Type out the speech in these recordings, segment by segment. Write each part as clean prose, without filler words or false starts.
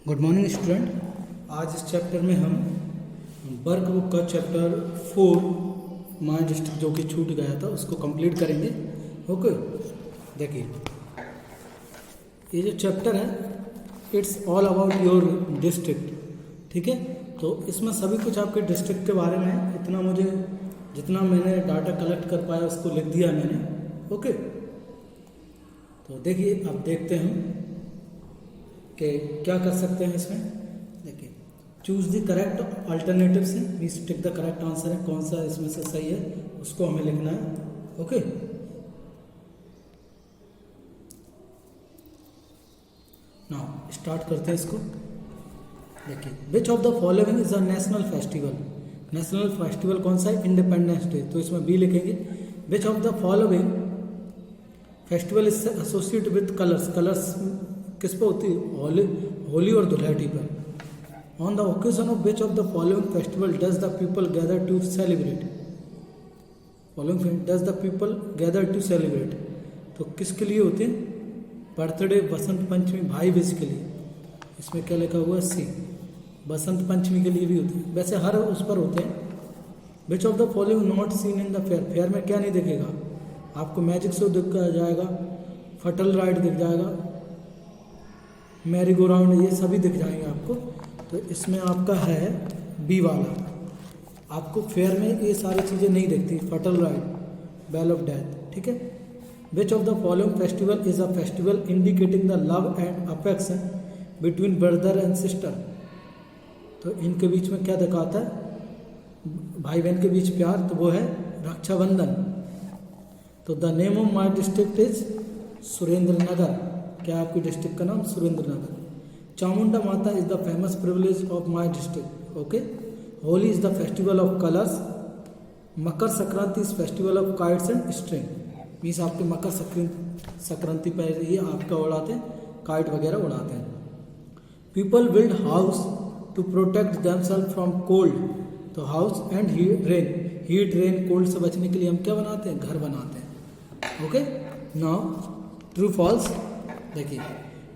Good morning student. आज इस chapter में हम वर्क बुक का चैप्टर 4 माय डिस्ट्रिक्ट जो कि छूट गया था उसको कंप्लीट करेंगे। ओके, देखिए ये जो चैप्टर है it's all about your district. ठीक है, तो इसमें सभी कुछ आपके डिस्ट्रिक्ट के बारे में है। जितना मैंने डाटा कलेक्ट कर पाया उसको लिख दिया मैंने। ओके, तो देखिए अब देखते हैं कि क्या कर सकते हैं इसमें। देखिए, चूज द करेक्ट अल्टरनेटिव से means tick the correct answer है, कौन सा इसमें से सही है उसको हमें लिखना है। ओके, नाउ स्टार्ट करते हैं इसको। देखिए, which of the following is a national festival. National festival कौन सा है? इंडिपेंडेंस डे, तो इसमें बी लिखेंगे। Which of the following festival is associate with colours. Colours किस पे होती है? होली और धुलहटी पर। On the occasion of which of the following festival does the people gather to celebrate. Following does the people gather to celebrate, तो किसके लिए होते हैं? बर्थडे, बसंत पंचमी, भाई बीज के लिए। इसमें क्या लिखा हुआ है? सी। बसंत पंचमी के लिए भी होते हैं, वैसे हर उस पर होते हैं। विच of the following not seen in the fair. Fair में क्या नहीं दिखेगा आपको? मैजिक शो दिख जाएगा, फटल राइड दिख जाएगा, मैरी गो राउंड, ये सभी दिख जाएंगे आपको। तो इसमें आपका है बी वाला। आपको फेयर में ये सारी चीज़ें नहीं दिखती। फटल राइड, बैल ऑफ डेथ। ठीक है। विच of the following festival is a festival indicating the love and affection between brother and sister. तो इनके बीच में क्या दिखाता है? भाई बहन के बीच प्यार, तो वो है रक्षाबंधन। तो the name of my district is Surendranagar. क्या आपकी डिस्ट्रिक्ट का नाम? Surendranagar. Chamunda Mata is the famous privilege of my district. Okay. Holi is the festival of colours. Makar Sankranti is festival of kites and string. Means आपके मकर संक्रांति पर ही आपका उड़ाते हैं, काइट वगैरह उड़ाते हैं। People build house to protect themselves from cold. तो house and heat rain cold से बचने के लिए हम क्या बनाते हैं? घर बनाते हैं। Okay, now true false. देखिए,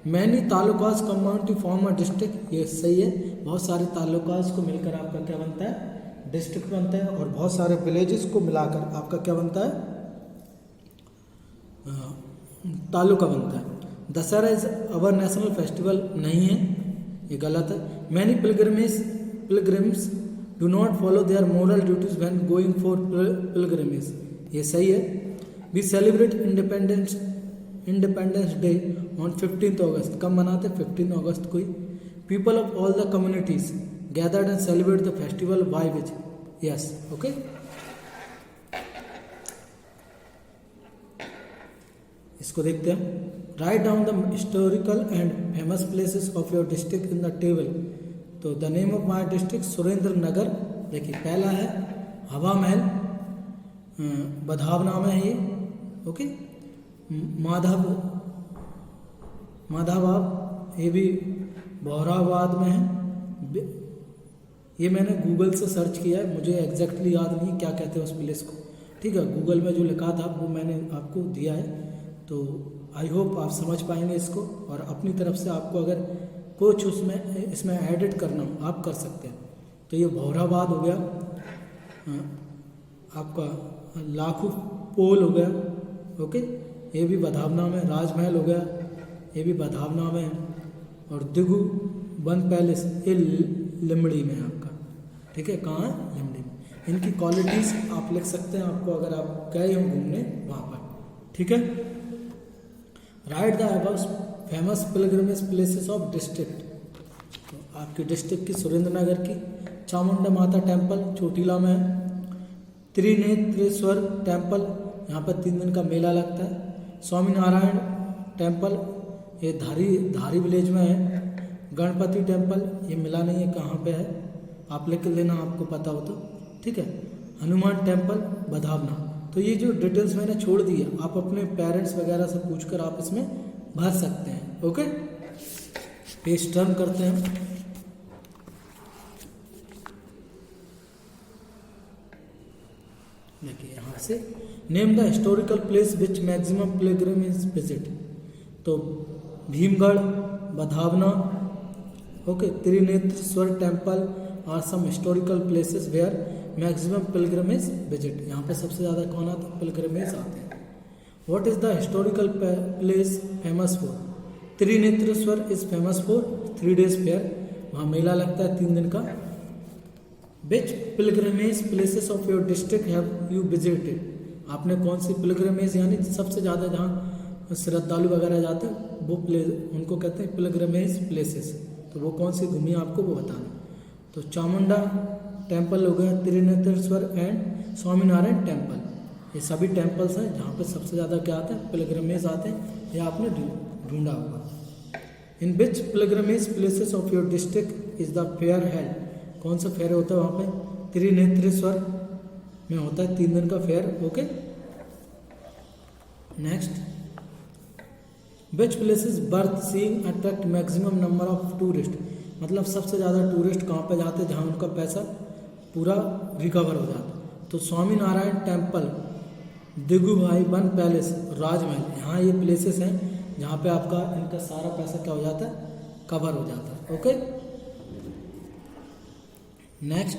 many talukas compound to form a district. ये सही है। बहुत सारे तालुकास को मिलकर आपका क्या बनता है? डिस्ट्रिक्ट बनता है। और बहुत सारे विलेजेस को मिलाकर आपका क्या बनता है? तालुका बनता है। Dussehra is our national festival नहीं है, ये गलत है। Many pilgrims do not follow their moral duties when going for pilgrimage, ये सही है। We celebrate Independence Day on 15 August. कब मनाते? 15 अगस्त को ही। People of all the communities gathered and celebrate the festival by which. Yes, okay. इसको देखते हैं। Write down the historical and famous places of your district in the table. तो the name of my district Surendranagar. देखिए, पहला है हवा महल, बधावना में है ये। ओके। माधवाबाद, ये भी बौराबाद में है। ये मैंने गूगल से सर्च किया है, मुझे एग्जैक्टली याद नहीं क्या कहते हैं उस प्लेस को। ठीक है, गूगल में जो लिखा था वो मैंने आपको दिया है। तो आई होप आप समझ पाएंगे इसको, और अपनी तरफ से आपको अगर कुछ इसमें एडिट करना हो आप कर सकते हैं। तो ये भौराबाद हो गया, आपका लाखू पोल हो गया। ओके, ये भी बधावना में। राजमहल हो गया, ये भी बधावना में। और दिगु वन पैलेस, ये लिमड़ी में है आपका। ठीक है, कहाँ है? लिमड़ी में। इनकी क्वालिटीज़ आप लिख सकते हैं आपको अगर आप गए हो घूमने वहाँ पर। ठीक है। Right the above famous pilgrimage places of district. तो आपकी डिस्ट्रिक्ट की सुरेंद्र नगर की चामुंडा माता टेम्पल चोटीला में है। त्रिनेत्रेश्वर टेम्पल, यहाँ पर 3 दिन का मेला लगता है। स्वामीनारायण टेम्पल, ये धारी विलेज में है। गणपति टेम्पल, ये मिला नहीं है कहाँ पे है, आप लिख लेना आपको पता हो तो। ठीक है। हनुमान टेम्पल बधावना। तो ये जो डिटेल्स मैंने छोड़ दी है आप अपने पेरेंट्स वगैरह से पूछकर आप इसमें भर सकते हैं। ओके, पेज टर्न करते हैं। देखिए, यहाँ से name the historical place which maximum Pilgrim is visit. तो Bhimgarh, बधावना, Okay, Trinetreshwar temple are some historical places where maximum pilgrimage visit. यहाँ पे सबसे ज़्यादा कौन आते हैं? पिलग्रमेज आते हैं. What is the historical place famous for? त्रिनेत्रेश्वर is famous for 3 days fair. वहाँ मेला लगता है 3 दिन का. Which pilgrimage places of your district have you visited? आपने कौन सी पिलग्रमेज यानी सबसे ज़्यादा जहाँ श्रद्धालु वगैरह जाते हैं वो प्लेस उनको कहते हैं पिलग्रमेज प्लेसेस. तो वो कौन सी घूमी आपको वो बताना. तो चामुंडा टेम्पल हो गया, त्रिनेत्रेश्वर एंड स्वामीनारायण टेम्पल. ये सभी टेम्पल्स हैं जहाँ पे सबसे ज़्यादा क्या आते हैं? पिलग्रमेज आते हैं. ये आपने ढूंढा होगा. In which pilgrimage places of your district is the fair held? कौन सा फेयर होता है वहाँ पे? त्रिनेत्रेश्वर में होता है 3 दिन का fair. Okay, next. Which places birth seeing attract maximum number of tourist? मतलब सबसे ज़्यादा टूरिस्ट कहाँ पे जाते हैं जहाँ उनका पैसा पूरा रिकवर हो जाता है? तो स्वामीनारायण टेम्पल, दिगुभाई वन पैलेस, राजमहल, यहाँ ये प्लेसेस हैं जहाँ पे आपका इनका सारा पैसा क्या हो जाता है? कवर हो जाता है. Okay, next.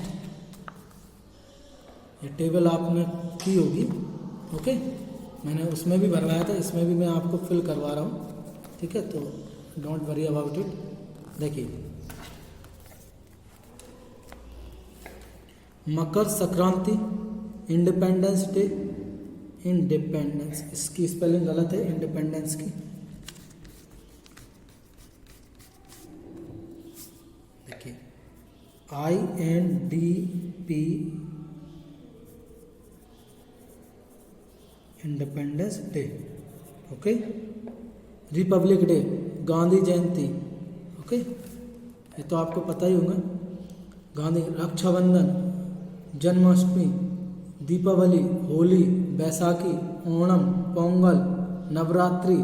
ये टेबल आपने की होगी. ओके, मैंने उसमें भी भरवाया था, इसमें भी मैं आपको फिल करवा रहा हूँ. ठीक है, तो डोंट वरी अबाउट इट. देखिए, Makar Sankranti, Independence Day, Independence, इसकी स्पेलिंग गलत है इंडिपेंडेंस की. देखिए, INDP, Independence Day. Okay, Republic Day, Gandhi Jayanti. Okay, ये तो आपको पता ही होगा. गांधी, रक्षाबंधन, जन्माष्टमी, दीपावली, होली, बैसाखी, ओणम, पोंगल, नवरात्रि.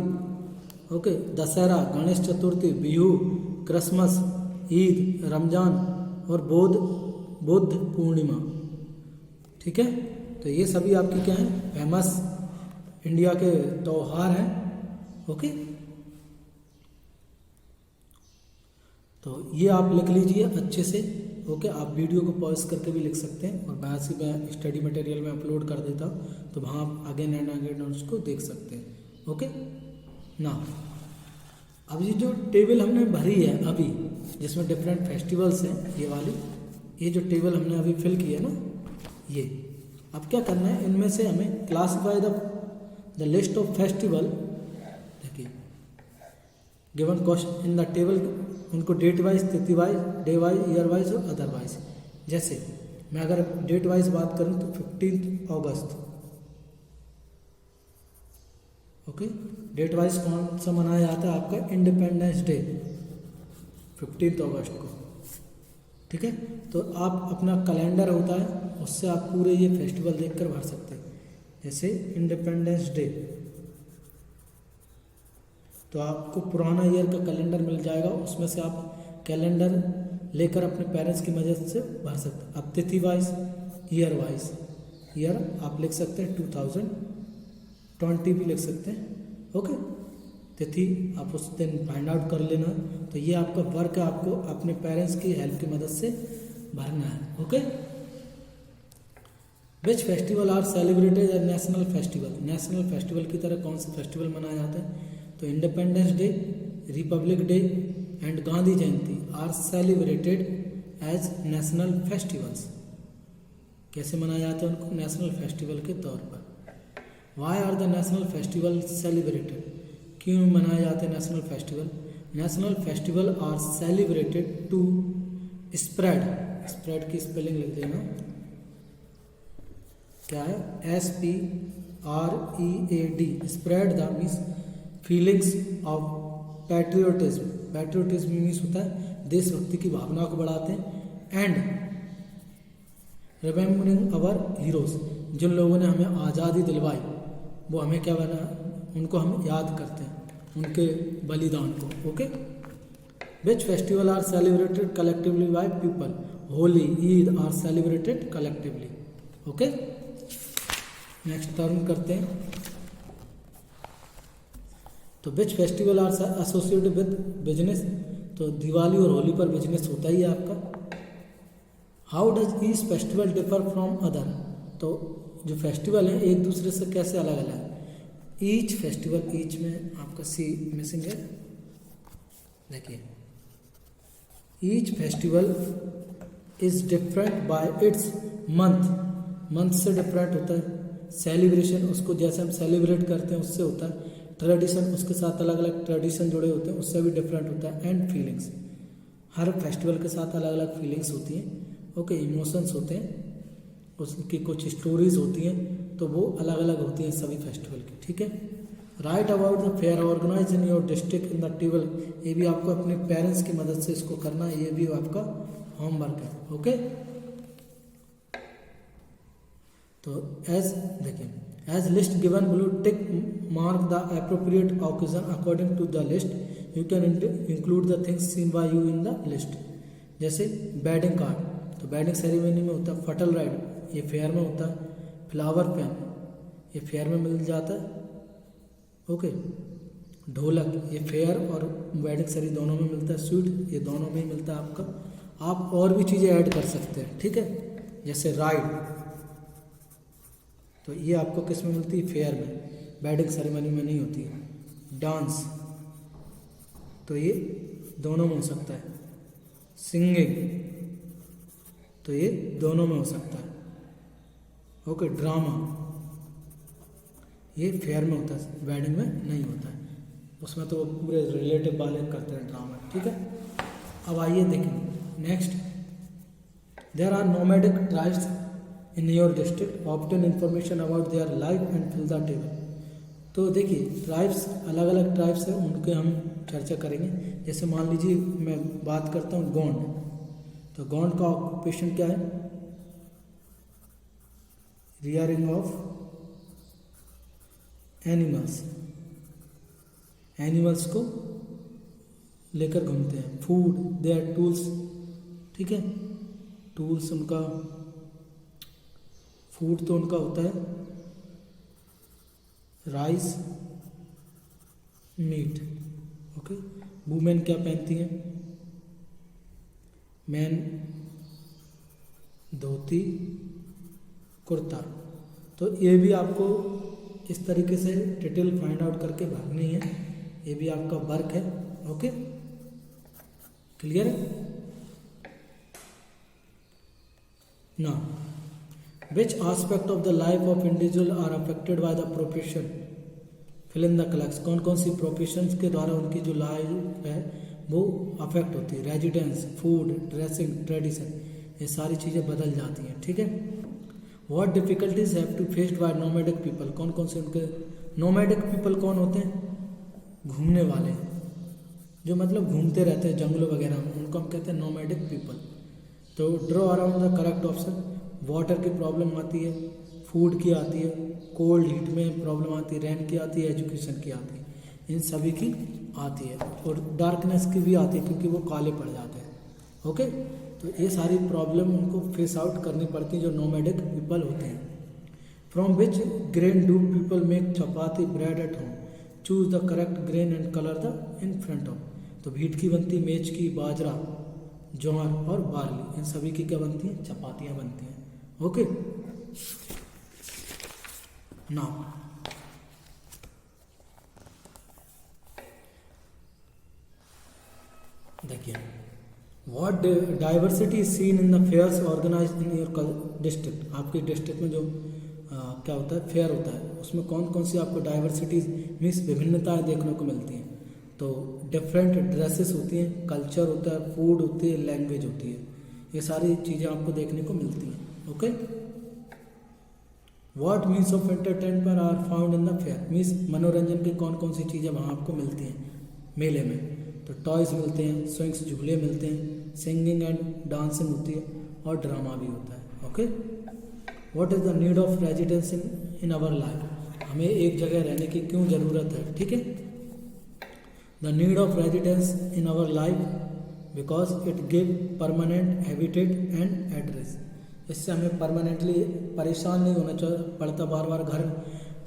ओके, दशहरा, गणेश चतुर्थी, बिहू, क्रिसमस, ईद, रमजान और बुद्ध पूर्णिमा. ठीक है, तो ये सभी आपकी क्या हैं? फेमस इंडिया के त्योहार हैं. ओके, तो ये आप लिख लीजिए अच्छे से. ओके, आप वीडियो को पॉज करके भी लिख सकते हैं और वैसे मैं स्टडी मटेरियल में अपलोड कर देता हूँ, तो वहाँ आप अगेन एंड अगेन नोट्स को देख सकते हैं. ओके ना, अब ये जो टेबल हमने भरी है अभी, जिसमें डिफरेंट फेस्टिवल्स हैं, ये वाली, ये जो टेबल हमने अभी फिल की है ना, ये अब क्या करना है, इनमें से हमें classify the list of festival. देखिए, given question in the table, उनको डेट वाइज, तिथि wise, day wise, year wise और अदरवाइज. जैसे मैं अगर डेट वाइज बात करूं तो 15 अगस्त. ओके, डेट वाइज कौन सा मनाया जाता है आपका? इंडिपेंडेंस डे, 15 अगस्त को. ठीक है, तो आप अपना कैलेंडर होता है, उससे आप पूरे ये फेस्टिवल देखकर भर सकते हैं. जैसे इंडिपेंडेंस डे, तो आपको पुराना ईयर का कैलेंडर मिल जाएगा, उसमें से आप कैलेंडर लेकर अपने पेरेंट्स की मदद से भर सकते हैं. अब तिथि वाइज, ईयर वाइज, ईयर आप लिख सकते हैं 2020 भी लिख सकते हैं. ओके, तिथि आप उस दिन फाइंड आउट कर लेना. तो ये आपका वर्क है, आपको अपने पेरेंट्स की हेल्प की मदद से भरना है. Okay, which festival are celebrated as national festival? National festival की तरह कौन सा फेस्टिवल मनाया जाता है? तो independence day, republic day and Gandhi Jayanti are celebrated as national festivals. कैसे मनाया जाता है उनको? नेशनल फेस्टिवल के तौर पर. Why are the national festival celebrated? क्यों मनाए जाते हैं national festival? National festival are celebrated to spread, spread की स्पेलिंग लिख देना, क्या है? SPREAD, spread the means feelings of patriotism. Patriotism means होता है देशभक्ति की भावना को बढ़ाते हैं. एंड रिमेम्बरिंग अवर हीरोज, जिन लोगों ने हमें आज़ादी दिलवाई वो हमें क्या बना, उनको हम याद करते हैं, उनके बलिदान को. Okay, which festival are celebrated collectively by people? Holi, Eid are celebrated collectively. Okay, next turn करते हैं. तो which festival are associated with business? तो दिवाली और होली पर बिजनेस होता ही है आपका। How does each festival differ from other, तो जो फेस्टिवल है एक दूसरे से कैसे अलग अलग है। ईच फेस्टिवल, ईच में आपका सी मिसिंग है, देखिए each festival is different by it's month, month से डिफरेंट होता है। सेलिब्रेशन, उसको जैसे हम सेलिब्रेट करते हैं उससे होता है। ट्रेडिशन, उसके साथ अलग अलग ट्रेडिशन जुड़े होते हैं, उससे भी डिफरेंट होता है। एंड फीलिंग्स, हर फेस्टिवल के साथ अलग अलग फीलिंग्स होती हैं, ओके, इमोशंस होते हैं, उसकी कुछ स्टोरीज होती हैं, तो वो अलग अलग होती हैं सभी फेस्टिवल की, ठीक है। Write about the fair organise in your district in the table, ये भी आपको अपने पेरेंट्स की मदद से इसको करना है, ये भी आपका होमवर्क है, ओके। तो एज देखिए, as list given below tick mark the appropriate occasion according to the list, you can include the things seen by you in the list. जैसे वेडिंग कार्ड, तो वेडिंग सेरेमनी में होता है। फटल ride, ये fair में होता है। फ्लावर पेन, ये फेयर में मिल जाता है, ओके। ढोलक, ये फेयर और वेडिंग सेरेमनी दोनों में मिलता है। स्वीट, ये दोनों में ही मिलता है आपका। आप और भी चीज़ें ऐड कर सकते हैं, ठीक है। जैसे राइड, तो ये आपको किस में मिलती है, फेयर में, वेडिंग सेरेमनी में नहीं होती है। डांस, तो ये दोनों में हो सकता है। सिंगिंग, तो ये दोनों में हो सकता है, ओके। ड्रामा, ये फेयर में होता है, वेडिंग में नहीं होता है, उसमें तो पूरे रिलेटिव वाले करते हैं ड्रामा, ठीक है। अब आइए देखें next, there are nomadic tribes in your district, obtain information about their life and fill the table. तो देखिए ट्राइब्स, अलग अलग ट्राइब्स हैं, उनके हम चर्चा करेंगे। जैसे मान लीजिए मैं बात करता हूँ गोंड, तो गोंड का ऑक्यूपेशन क्या है, रियरिंग ऑफ एनिमल्स, एनिमल्स को लेकर घूमते हैं। फूड, देयर टूल्स, ठीक है, टूल्स उनका, फूड तो उनका होता है राइस, मीट, ओके। वुमेन क्या पहनती हैं, मैन धोती कुर्ता। तो ये भी आपको इस तरीके से डिटेल फाइंड आउट करके भागनी है, ये भी आपका वर्क है, ओके। क्लियर है ना। Which aspect of the life of individual are affected by the profession, fill in the blanks. कौन कौन सी प्रोफेशंस के द्वारा उनकी जो लाइफ है वो अफेक्ट होती है। रेजिडेंस, फूड, ड्रेसिंग, ट्रेडिशन, ये सारी चीज़ें बदल जाती हैं, ठीक है। What difficulties have to faced by nomadic people, कौन कौन से उनके, नोमैडिक पीपल कौन होते हैं, घूमने वाले, जो मतलब घूमते रहते हैं जंगलों वगैरह में, उनको हम कहते हैं नोमैडिक पीपल। तो draw around the correct option. Water की प्रॉब्लम आती है, फूड की आती है, कोल्ड हीट में प्रॉब्लम आती है, रैन की आती है, एजुकेशन की आती है, इन सभी की आती है। और डार्कनेस की भी आती है क्योंकि वो काले पड़ जाते हैं, ओके। तो ये सारी प्रॉब्लम उनको फेस आउट करनी पड़ती है जो नोमैडिक पीपल होते हैं। From which grain do people make chapati bread at home, choose the correct grain and colour the in front of. तो व्हीट की बनती है, मेज की बाजरा, ज्वार और बार्ली, इन सभी की क्या बनती हैं, चपातियाँ बनती हैं, ओके। नाउ देखिए, what diversity is seen in the fairs organised in your district. आपके डिस्ट्रिक्ट में जो क्या होता है, फेयर होता है, उसमें कौन कौन सी आपको डाइवर्सिटीज मीन्स विभिन्नताएं देखने को मिलती हैं। तो डिफरेंट ड्रेसेस होती हैं, कल्चर होता है, फूड होती है, लैंग्वेज होती है, ये सारी चीज़ें आपको देखने को मिलती हैं, okay. What means of entertainment are found in the fair, means मनोरंजन की कौन कौन सी चीज़ें वहाँ आपको मिलती हैं मेले में। तो टॉयज़ मिलते हैं, स्विंग्स, झूले मिलते हैं, सिंगिंग एंड डांसिंग होती है, और ड्रामा भी होता है, okay. What is the need of residence in our life, हमें एक जगह रहने की क्यों ज़रूरत है, ठीक है। The need of residence in our life because it give permanent habitat and address, इससे हमें परमानेंटली परेशान नहीं होना पड़ता, बार बार घर,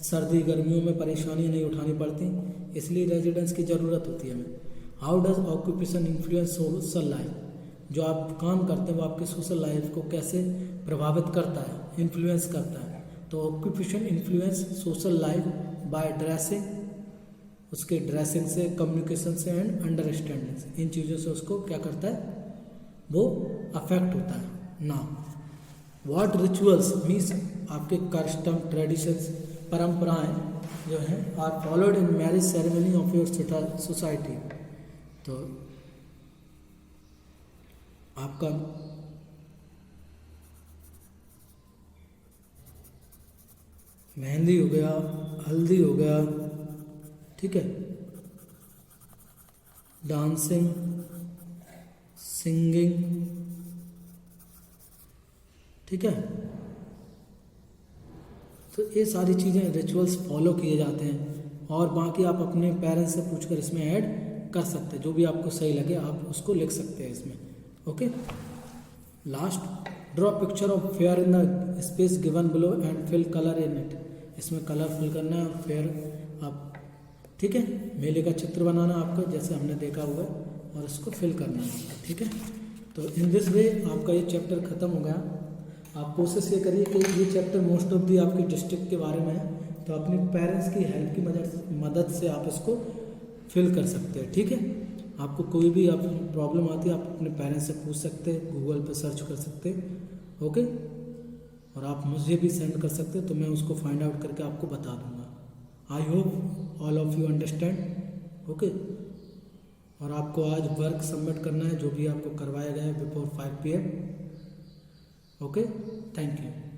सर्दी गर्मियों में परेशानी नहीं उठानी पड़ती, इसलिए रेजिडेंस की ज़रूरत होती है हमें। How does occupation influence social life, जो आप काम करते हैं वो आपके सोशल लाइफ को कैसे प्रभावित करता है, इन्फ्लुएंस करता है। तो occupation influence social life by dressing, उसके ड्रेसिंग से, कम्युनिकेशन से एंड अंडरस्टैंडिंग से, इन चीज़ों से उसको क्या करता है, वो अफेक्ट होता है। नाउ व्हाट रिचुअल्स मीन्स आपके कस्टम, ट्रेडिशंस, परंपराएं जो हैं are followed in marriage ceremony of your society. तो आपका मेहंदी हो गया, हल्दी हो गया, ठीक है, डांसिंग, सिंगिंग, ठीक है। तो ये सारी चीज़ें, रिचुअल्स फॉलो किए जाते हैं। और बाकी आप अपने पेरेंट्स से पूछकर इसमें ऐड कर सकते हैं, जो भी आपको सही लगे आप उसको लिख सकते हैं इसमें। Okay, last, draw picture of fair in the space given below and fill colour in it. इसमें कलर फिल करना है, फेयर आप, ठीक है, मेले का चित्र बनाना आपको जैसे हमने देखा हुआ है, और इसको फिल करना है, ठीक है। तो इन दिस वे आपका ये चैप्टर ख़त्म हो गया। आप कोशिश ये करिए कि ये चैप्टर मोस्ट ऑफ दी आपके डिस्ट्रिक्ट के बारे में है, तो अपने पेरेंट्स की हेल्प की मदद से आप इसको फिल कर सकते हैं, ठीक है। आपको कोई भी आप प्रॉब्लम आती है आप अपने पेरेंट्स से पूछ सकते हैं, गूगल पे सर्च कर सकते हैं, ओके। और आप मुझे भी सेंड कर सकते हैं, तो मैं उसको फाइंड आउट करके आपको बता दूंगा। I hope all of you understand, okay. और आपको आज वर्क सबमिट करना है जो भी आपको करवाया गया है before 5 PM, okay. Thank you.